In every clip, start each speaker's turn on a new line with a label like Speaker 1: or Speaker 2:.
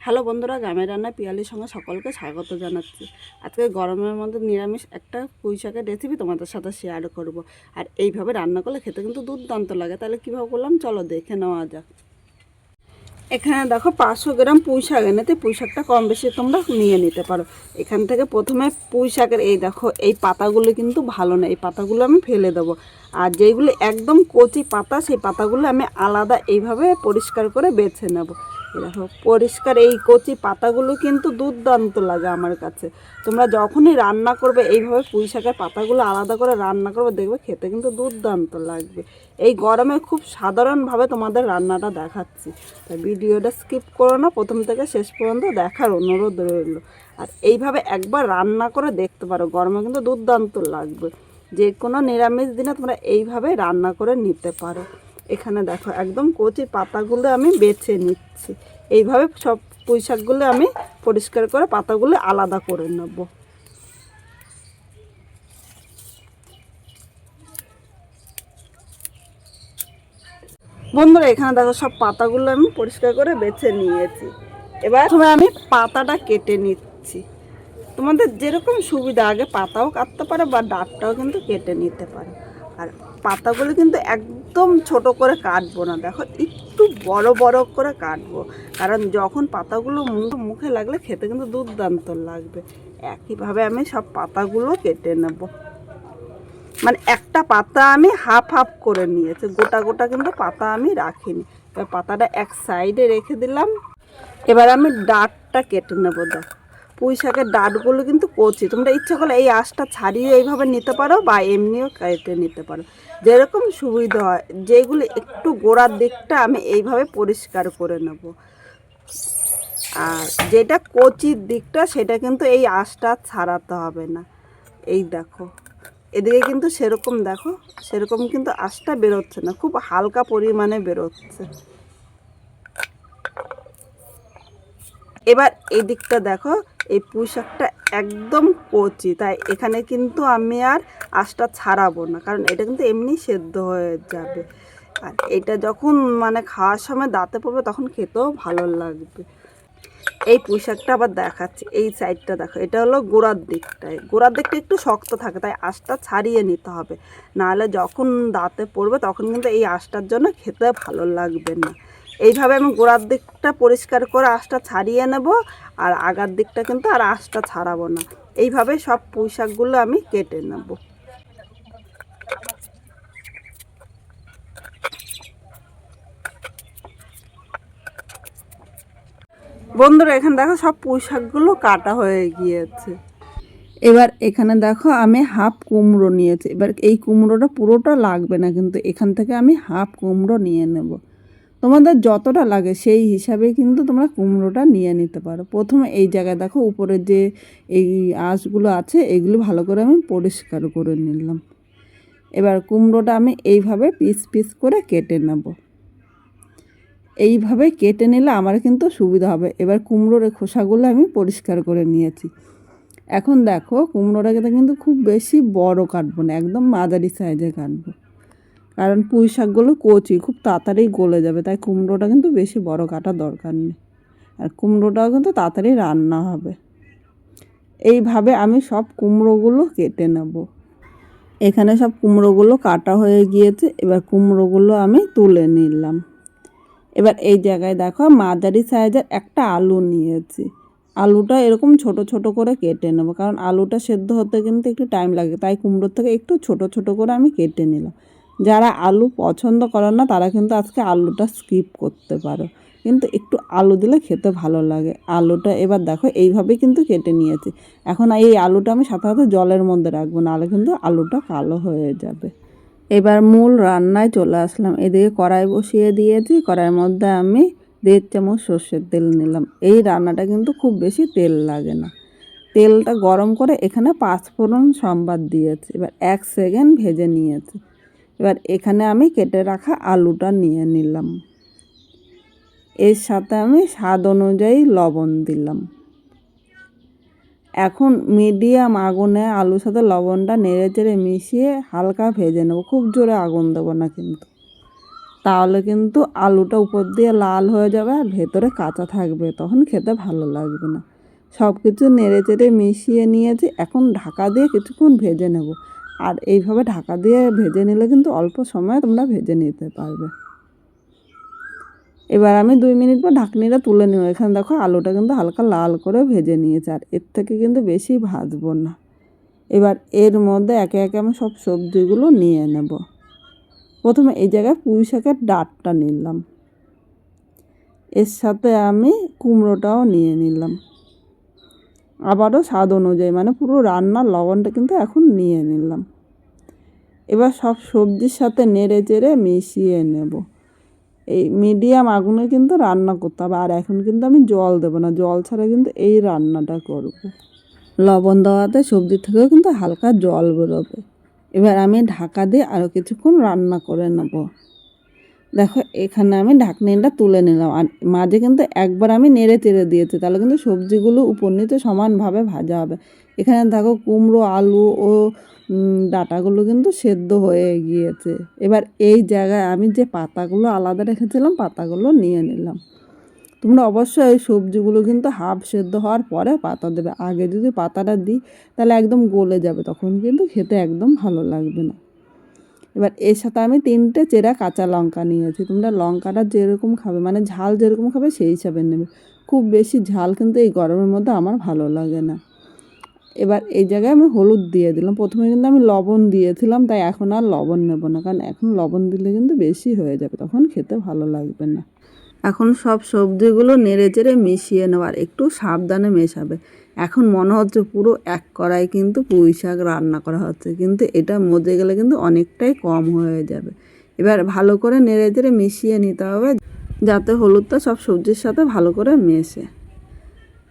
Speaker 1: Hello বন্ধুরা, গ্রামের রান্না পিয়ালির সঙ্গে সকলকে স্বাগত জানাচ্ছি। আজকে গরমের মধ্যে নিরামিষ একটা পুঁই শাকের রেসিপি তোমাদের সাথে শেয়ার করব। আর এইভাবে রান্না করলে খেতে কিন্তু দুর্দান্ত লাগে। তাহলে কীভাবে করলাম চলো দেখে নেওয়া যাক। এখানে দেখো 500 গ্রাম পুঁই শাক এনেতে, পুঁই শাকটা কম বেশি তোমরা নিয়ে নিতে পারো। এখান থেকে প্রথমে পুঁই শাকের এই দেখো এই পাতাগুলো কিন্তু ভালো না, এই পাতাগুলো আমি ফেলে দেবো। আর যেইগুলো একদম কচি পাতা সেই পাতাগুলো আমি আলাদা এইভাবে পরিষ্কার করে বেছে নেব। দেখো পরিষ্কার এই কচি পাতাগুলো কিন্তু দুর্দান্ত লাগে আমার কাছে। তোমরা যখনই রান্না করবে এইভাবে পুঁই শাকের পাতাগুলো আলাদা করে রান্না করবে, দেখবে খেতে কিন্তু দুর্দান্ত লাগবে। এই গরমে খুব সাধারণভাবে তোমাদের রান্নাটা দেখাচ্ছি, তাই ভিডিওটা স্কিপ করো না, প্রথম থেকে শেষ পর্যন্ত দেখার অনুরোধ রইল। আর এইভাবে একবার রান্না করে দেখতে পারো, গরমে কিন্তু দুর্দান্ত লাগবে। যে কোনো নিরামিষ দিনে তোমরা এইভাবে রান্না করে নিতে পারো। এখানে দেখো একদম কচি পাতাগুলো আমি বেছে নিচ্ছি। এইভাবে সব পুঁই শাকগুলো আমি পরিষ্কার করে পাতাগুলো আলাদা করে নেব। বন্ধুরা এখানে দেখো সব পাতাগুলো আমি পরিষ্কার করে বেছে নিয়েছি। এবার প্রথমে আমি পাতাটা কেটে নিচ্ছি। তোমাদের যেরকম সুবিধা, আগে পাতাও কাটতে পারো বা ডাঁটটাও কিন্তু কেটে নিতে পারো। আর পাতাগুলো কিন্তু একদম ছোট করে কাটবো না, দেখো একটু বড় বড় করে কাটবো। কারণ যখন পাতাগুলো মুখে লাগলে খেতে কিন্তু দুর্দান্ত লাগবে। একইভাবে আমি সব পাতাগুলো কেটে নেব। মানে একটা পাতা আমি হাফ হাফ করে নিয়েছি, গোটা গোটা কিন্তু পাতা আমি রাখিনি। এবার পাতাটা এক সাইডে রেখে দিলাম। এবার আমি ডাঁটটা কেটে নেবো। দেখো পুঁই শাকের ডাঁটগুলো কিন্তু কচি, তোমরা ইচ্ছা করলে এই আঁশটা ছাড়িয়ে এইভাবে নিতে পারো বা এমনিও কেটে নিতে পারো, যেরকম সুবিধা হয়। যেগুলো একটু গোড়ার দিকটা আমি এইভাবে পরিষ্কার করে নেব। আর যেটা কচির দিকটা সেটা কিন্তু এই আঁশটা ছাড়াতে হবে না। এই দেখো এদিকে কিন্তু সেরকম, দেখো সেরকম কিন্তু আঁশটা বেরোচ্ছে না, খুব হালকা পরিমাণে বেরোচ্ছে। এবার এই দিকটা দেখো, এই পুঁই শাকটা একদম কচি, তাই এখানে কিন্তু আমি আর আঁশটা ছাড়াবো না, কারণ এটা কিন্তু এমনি সেদ্ধ হয়ে যাবে। আর এটা যখন মানে খাওয়ার সময় দাঁতে পড়বে তখন খেতেও ভালো লাগবে। এই পুঁই শাকটা আবার দেখাচ্ছি, এই সাইডটা দেখো, এটা হলো গোড়ার দিকটায়, গোড়ার দিকটা একটু শক্ত থাকে, তাই আঁশটা ছাড়িয়ে নিতে হবে। নাহলে যখন দাঁতে পড়বে তখন কিন্তু এই আঁশটার জন্য খেতে ভালো লাগবে না। এইভাবে আমি গোড়ার দিকটা পরিষ্কার করে আঁশটা ছাড়িয়ে নেব, আর আগার দিকটা কিন্তু আর আঁশটা ছাড়াবো না। এইভাবে সব পুঁই শাকগুলো আমি কেটে নেব। বন্ধুরা এখানে দেখো সব পুঁই শাকগুলো কাটা হয়ে গিয়েছে। এবার এখানে দেখো আমি হাফ কুমড়ো নিয়েছি। এবার এই কুমড়োটা পুরোটা লাগবে না, কিন্তু এখান থেকে আমি হাফ কুমড়ো নিয়ে নেব। তোমাদের যতটা লাগে সেই হিসাবে কিন্তু তোমরা কুমড়োটা নিয়ে নিতে পারো। প্রথমে এই জায়গায় দেখো উপরে যে এই আঁশগুলো আছে এগুলো ভালো করে আমি পরিষ্কার করে নিলাম। এবার কুমড়োটা আমি এইভাবে পিস পিস করে কেটে নেব। এইভাবে কেটে নিলে আমার কিন্তু সুবিধা হবে। এবার কুমড়োর খোসাগুলো আমি পরিষ্কার করে নিয়েছি। এখন দেখো কুমড়োটাকে কিন্তু খুব বেশি বড় কাটবো না, একদম মাঝারি সাইজে কাটবো, কারণ পুঁই শাকগুলো কচি খুব তাড়াতাড়ি গলে যাবে, তাই কুমড়োটা কিন্তু বেশি বড় কাটার দরকার নেই। আর কুমড়োটাও কিন্তু তাড়াতাড়ি রান্না হবে। এইভাবে আমি সব কুমড়োগুলো কেটে নেব। এখানে সব কুমড়োগুলো কাটা হয়ে গিয়েছে। এবার কুমড়োগুলো আমি তুলে নিলাম। এবার এই জায়গায় দেখো মাঝারি সাইজের একটা আলু নিয়েছি। আলুটা এরকম ছোট ছোট করে কেটে নেব, কারণ আলুটা সেদ্ধ হতে কিন্তু একটু টাইম লাগে, তাই কুমড়োর থেকে একটু ছোট ছোট করে আমি কেটে নিলাম। যারা আলু পছন্দ করে না তারা কিন্তু আজকে আলুটা স্কিপ করতে পারো, কিন্তু একটু আলু দিলে খেতে ভালো লাগে। আলুটা এবার দেখো এইভাবে কিন্তু কেটে নিয়েছি। এখন এই আলুটা আমি সাথে সাথে জলের মধ্যে রাখবো, নাহলে কিন্তু আলুটা কালো হয়ে যাবে। এবার মূল রান্নায় চলে আসলাম। এদিকে কড়াই বসিয়ে দিয়েছি, কড়াইয়ের মধ্যে আমি 1.5 চামচ সর্ষের তেল নিলাম। এই রান্নাটা কিন্তু খুব বেশি তেল লাগে না। তেলটা গরম করে এখানে 5 ফোড়ন সম্বাদ দিয়েছি। এবার 1 সেকেন্ড ভেজে নিয়েছি। এবার এখানে আমি কেটে রাখা আলুটা নিয়ে নিলাম। এর সাথে আমি স্বাদ অনুযায়ী লবণ দিলাম। এখন মিডিয়াম আগুনে আলুর সাথে লবণটা নেড়ে চেড়ে মিশিয়ে হালকা ভেজে নেব, খুব জোরে আগুন দেবো না কিন্তু। তাহলে কিন্তু আলুটা উপর দিয়ে লাল হয়ে যাবে আর ভেতরে কাঁচা থাকবে, তখন খেতে ভালো লাগবে না। সব কিছু নেড়ে চেড়ে মিশিয়ে নিয়েছি, এখন ঢাকা দিয়ে কিছুক্ষণ ভেজে নেব। আর এইভাবে ঢাকা দিয়ে ভেজে নিলে কিন্তু অল্প সময়ে তোমরা ভেজে নিতে পারবে। এবার আমি 2 মিনিট পর ঢাকনিটা তুলে নেব। এখানে দেখো আলুটা কিন্তু হালকা লাল করে ভেজে নিয়েছি, আর এর থেকে কিন্তু বেশি ভাজবো না। এবার এর মধ্যে একে একে আমি সব সবজিগুলো নিয়ে নেব। প্রথমে এই জায়গায় পুঁই শাকের ডাঁটটা নিলাম, এর সাথে আমি কুমড়োটাও নিয়ে নিলাম। আবারও স্বাদ অনুযায়ী মানে পুরো রান্নার লবণটা কিন্তু এখন নিয়ে নিলাম। এবার সব সবজির সাথে নেড়ে চেড়ে মিশিয়ে নেব। এই মিডিয়াম আগুনে কিন্তু রান্না করতে হবে। আর এখন কিন্তু আমি জল দেবো না, জল ছাড়া কিন্তু এই রান্নাটা করব। লবণ দেওয়াতে সবজি থেকেও কিন্তু হালকা জল বেরোবে। এবার আমি ঢাকা দিয়ে আরও কিছুক্ষণ রান্না করে নেব। দেখো এখানে আমি ঢাকনিটা তুলে নিলাম, আর মাঝে কিন্তু একবার আমি নেড়ে চেড়ে দিয়েছি, তাহলে কিন্তু সবজিগুলো উপর নিচে সমানভাবে ভাজা হবে। এখানে দেখো কুমড়ো, আলু ও ডাঁটাগুলো কিন্তু সেদ্ধ হয়ে গিয়েছে। এবার এই জায়গায় আমি যে পাতাগুলো আলাদা রেখেছিলাম পাতাগুলো নিয়ে নিলাম। তোমরা অবশ্যই এই সবজিগুলো কিন্তু হাফ সেদ্ধ হওয়ার পরে পাতা দেবে। আগে যদি পাতাটা দিই তাহলে একদম গলে যাবে, তখন কিন্তু খেতে একদম ভালো লাগবে না। এবার এর সাথে আমি 3টে চেরা কাঁচা লঙ্কা নিয়েছি। তোমরা লঙ্কাটা যেরকম খাবে মানে ঝাল যেরকম খাবে সেই হিসাবে নেবে। খুব বেশি ঝাল কিন্তু এই গরমের মধ্যে আমার ভালো লাগে না। এবার এই জায়গায় আমি হলুদ দিয়ে দিলাম। প্রথমে কিন্তু আমি লবণ দিয়েছিলাম, তাই এখন আর লবণ নেব না, কারণ এখন লবণ দিলে কিন্তু বেশি হয়ে যাবে, তখন খেতে ভালো লাগবে না। এখন সব সবজিগুলো নেড়ে চেড়ে মিশিয়ে নেওয়ার, একটু সাবধানে মেশাবে। এখন মনে হচ্ছে পুরো এক কড়াই কিন্তু পুঁই শাক রান্না করা হচ্ছে, কিন্তু এটা মজে গেলে কিন্তু অনেকটাই কম হয়ে যাবে। এবার ভালো করে নেড়ে চেড়ে মিশিয়ে নিতে হবে, যাতে হলুদটা সব সবজির সাথে ভালো করে মেশে।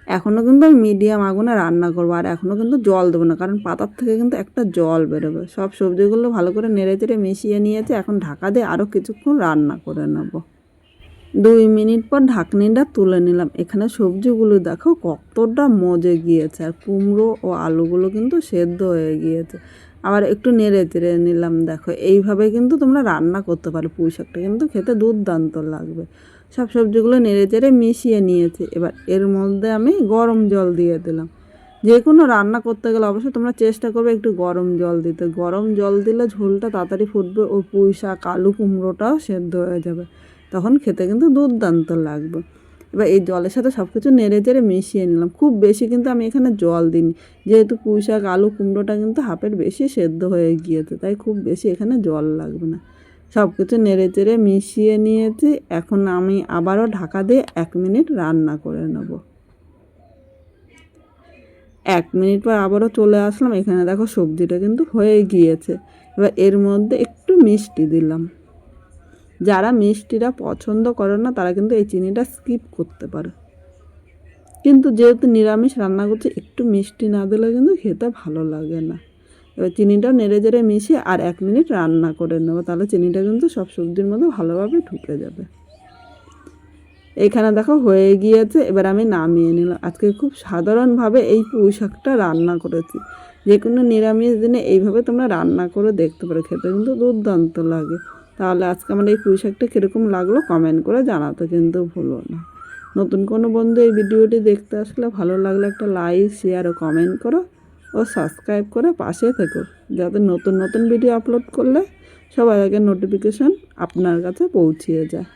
Speaker 1: এখনও কিন্তু আমি মিডিয়াম আগুনে রান্না করবো, আর এখনও কিন্তু জল দেবো না, কারণ পাতার থেকে কিন্তু একটা জল বেরোবে। সব সবজিগুলো ভালো করে নেড়ে চেড়ে মিশিয়ে নিয়েছে, এখন ঢাকা দিয়ে আরও কিছুক্ষণ রান্না করে নেব। 2 মিনিট পর ঢাকনিটা তুলে নিলাম। এখানে সবজিগুলো দেখো কতটা মজে গিয়েছে, আর কুমড়ো ও আলুগুলো কিন্তু সেদ্ধ হয়ে গিয়েছে। আবার একটু নেড়ে চেড়ে নিলাম। দেখো এইভাবে কিন্তু তোমরা রান্না করতে পারো, পুঁই শাকটা কিন্তু খেতে দুর্দান্ত লাগবে। সব সবজিগুলো নেড়ে চেড়ে মিশিয়ে নিয়েছি। এবার এর মধ্যে আমি গরম জল দিয়ে দিলাম। যে কোনো রান্না করতে গেলে অবশ্যই তোমরা চেষ্টা করবে একটু গরম জল দিতে। গরম জল দিলে ঝোলটা তাড়াতাড়ি ফুটবে ও পুঁই শাক, আলু, কুমড়োটাও সেদ্ধ হয়ে যাবে, তখন খেতে কিন্তু দুর্দান্ত লাগবে। এবার এই জলের সাথে সব কিছু নেড়ে চেড়ে মিশিয়ে নিলাম। খুব বেশি কিন্তু আমি এখানে জল দিইনি, যেহেতু পুঁই শাক, আলু, কুমড়োটা কিন্তু হাফের বেশি সেদ্ধ হয়ে গিয়েছে, তাই খুব বেশি এখানে জল লাগবে না। সব কিছু নেড়ে চেড়ে মিশিয়ে নিয়েছি। এখন আমি আবারও ঢাকা দিয়ে 1 মিনিট রান্না করে নেব। 1 মিনিট পর আবারও চলে আসলাম। এখানে দেখো সবজিটা কিন্তু হয়ে গিয়েছে। এবার এর মধ্যে একটু মিষ্টি দিলাম। যারা মিষ্টিটা পছন্দ করে না তারা কিন্তু এই চিনিটা স্কিপ করতে পারে, কিন্তু যেহেতু নিরামিষ রান্না করছে একটু মিষ্টি না দিলে কিন্তু খেতে ভালো লাগে না। এবার চিনিটাও নেড়ে চেড়ে মিশিয়ে আর 1 মিনিট রান্না করে নেবো, তাহলে চিনিটা কিন্তু সব সবজির মধ্যে ভালোভাবে ঢুকে যাবে। এইখানে দেখো হয়ে গিয়েছে। এবার আমি নামিয়ে নিলাম। আজকে খুব সাধারণভাবে এই পুঁই শাকটা রান্না করেছি। যে কোনো নিরামিষ দিনে এইভাবে তোমরা রান্না করে দেখতে পারো, খেতে কিন্তু দুর্দান্ত লাগে। তাহলে আজকে আমার এই পুঁই শাকটা কীরকম লাগলো কমেন্ট করে জানাতে কিন্তু ভুলো না। নতুন কোনো বন্ধু এই ভিডিওটি দেখতে আসলে ভালো লাগলে একটা লাইক, শেয়ার ও কমেন্ট করো, ও সাবস্ক্রাইব করে পাশে থেকো, যাতে নতুন নতুন ভিডিও আপলোড করলে সবার আগে নোটিফিকেশন আপনার কাছে পৌঁছিয়ে যায়।